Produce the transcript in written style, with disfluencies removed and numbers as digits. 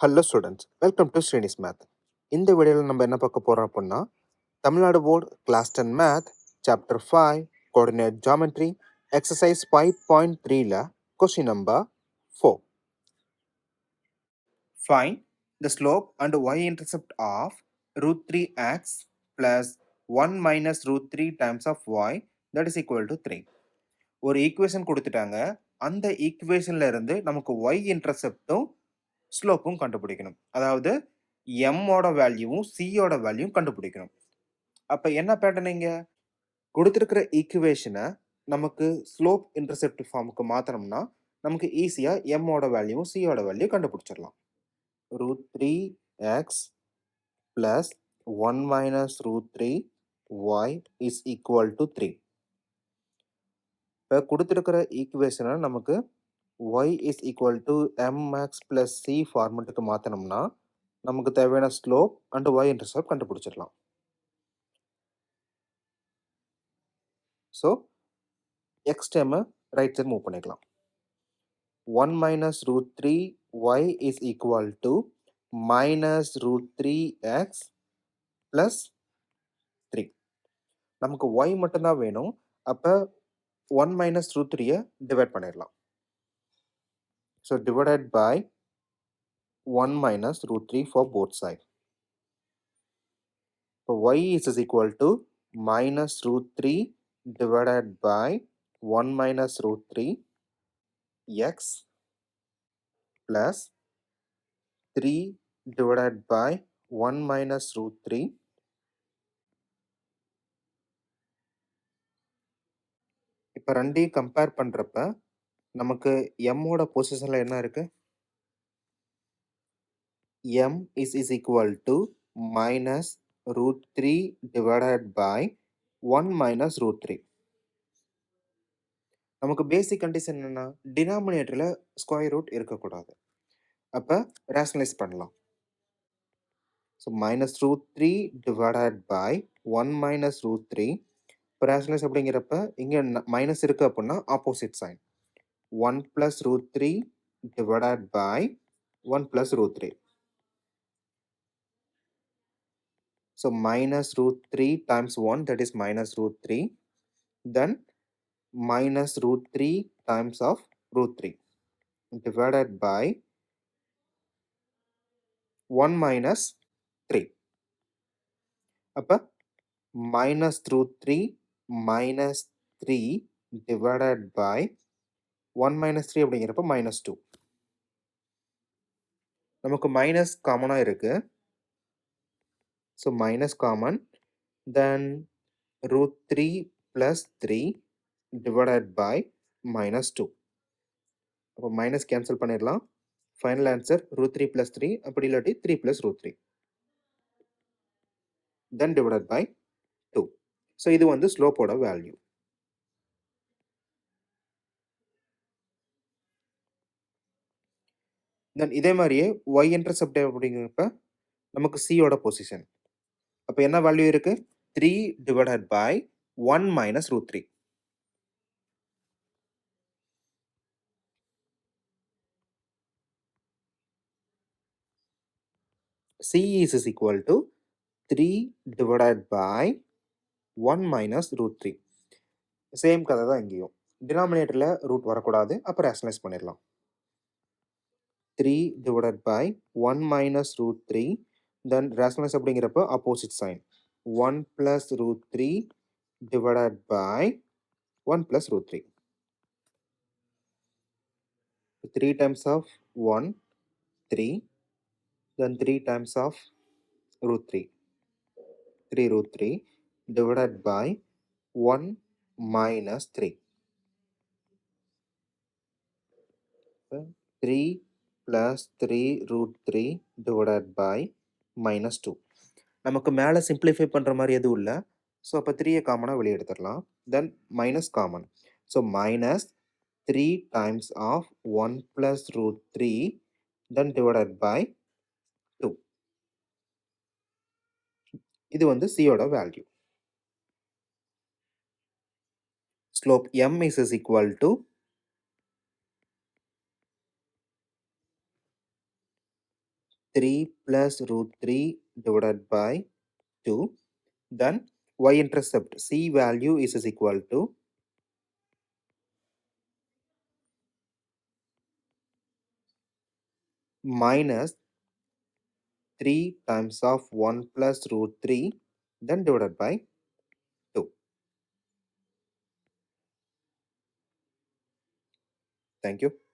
Hello students, welcome to Srinis math. இந்த வீடியோவில் நம்ம என்ன பார்க்க போகிறோம் அப்படின்னா, Tamil Nadu board class 10 math chapter 5 coordinate geometry exercise 5.3ல question number 4. Find the slope and y-intercept of root 3x plus 1 minus root 3 times of y that is equal to 3. ஒரு equation கொடுத்துட்டாங்க. அந்த ஈக்குவேஷன்ல இருந்து நமக்கு y-interceptடும் ஸ்லோப்பும் கண்டுபிடிக்கணும். அதாவது எம்மோட வேல்யூவும் சியோட வேல்யூவும் கண்டுபிடிக்கணும். அப்போ என்ன பேட்டர்ன் இங்க கொடுத்துருக்கிற ஈக்குவேஷனை நமக்கு ஸ்லோப் இன்டர்செப்ட் ஃபார்முக்கு மாற்றணும்னா நமக்கு ஈஸியாக எம்மோட வேல்யூவும் சியோட வேல்யூ கண்டுபிடிச்சிடலாம். Root 3x plus 1 minus root 3y is equal to 3. இப்போ கொடுத்துருக்கிற ஈக்குவேஷனை நமக்கு y is equal to mx plus c ஃபார்மெட்டுக்கு மாற்றணும்னா நமக்கு தேவையான ஸ்லோப் அண்ட் y இன்டர்செப்ட் கண்டுபிடிச்சிடலாம். ஸோ எக்ஸ் டேர்மை ரைட் சைட் மூவ் பண்ணிக்கலாம். 1 minus root 3y is equal to minus root 3x plus 3. நமக்கு y மட்டும்தான் வேணும். அப்போ 1 மைனஸ் ரூட் 3யை டிவைட் பண்ணிடலாம். So divided by 1 minus root 3 for both sides. So y is equal to minus root 3 divided by 1 minus root 3 x plus 3 divided by 1 minus root 3. இப்போ ரெண்டையும் compare பண்ணுறப்ப நமக்கு எம்மோட பொசிஷனில் என்ன இருக்கு? m is equal to minus root 3 divided by 1 minus root 3. நமக்கு பேசிக் condition என்னன்னா டினாமினேட்டரில் ஸ்கொயர் ரூட் இருக்கக்கூடாது. அப்போ ரேஷனலைஸ் பண்ணலாம். So minus root 3 divided by 1 minus root 3. இப்போ ரேஷனலைஸ் அப்படிங்கிறப்ப இங்கே மைனஸ் இருக்குது அப்படின்னா opposite sign 1 plus root 3 divided by 1 plus root 3. So minus root 3 times 1 that is minus root 3. Then minus root 3 times of root 3 divided by 1 minus 3. அப்போ minus root 3 minus 3 divided by 1 minus 3 அப்படிங்கிறப்ப minus 2. நமக்கு minus காமனாக இருக்கு. So minus common. Then root 3 plus 3 divided by minus 2. அப்போ minus cancel பண்ணிடலாம். Final answer root 3 plus 3 அப்படி இல்லாட்டி 3 plus root 3. then divided by 2. So இது வந்து ஸ்லோப்போட வேல்யூ. தென் இதே மாதிரியே y இன்டர்செப்ட் அப்படிங்கிறப்ப நமக்கு சியோட பொசிஷன். அப்போ என்ன வேல்யூ இருக்கு? 3 divided by 1 minus root 3. C is equal to 3 divided by 1 minus root 3. Same கதை தான் இங்கேயும். டினாமினேட்டரில் ரூட் வரக்கூடாது. அப்போ ரேஷனலைஸ் பண்ணிடலாம். 3 divided by 1 minus root 3. Then rationalise அப்படிங்கிறப்ப opposite sign 1 plus root 3 divided by 1 plus root 3. 3 times of 1, 3. Then 3 times of root 3. 3 root 3 divided by 1 minus 3. 3 plus 3 root 3 divided by minus 2. நமக்கு மேலே simplify பண்ணுற மாதிரி எதுவும் இல்லை. So அப்போ 3யை காமனாக வெளியே எடுத்துடலாம். Then minus common. So minus 3 times of 1 plus root 3 then divided by 2. இது வந்து சியோட value. slope m is equal to 3 plus root 3 divided by 2. Then y-intercept c value is equal to minus 3 times of 1 plus root 3 then divided by 2. Thank you.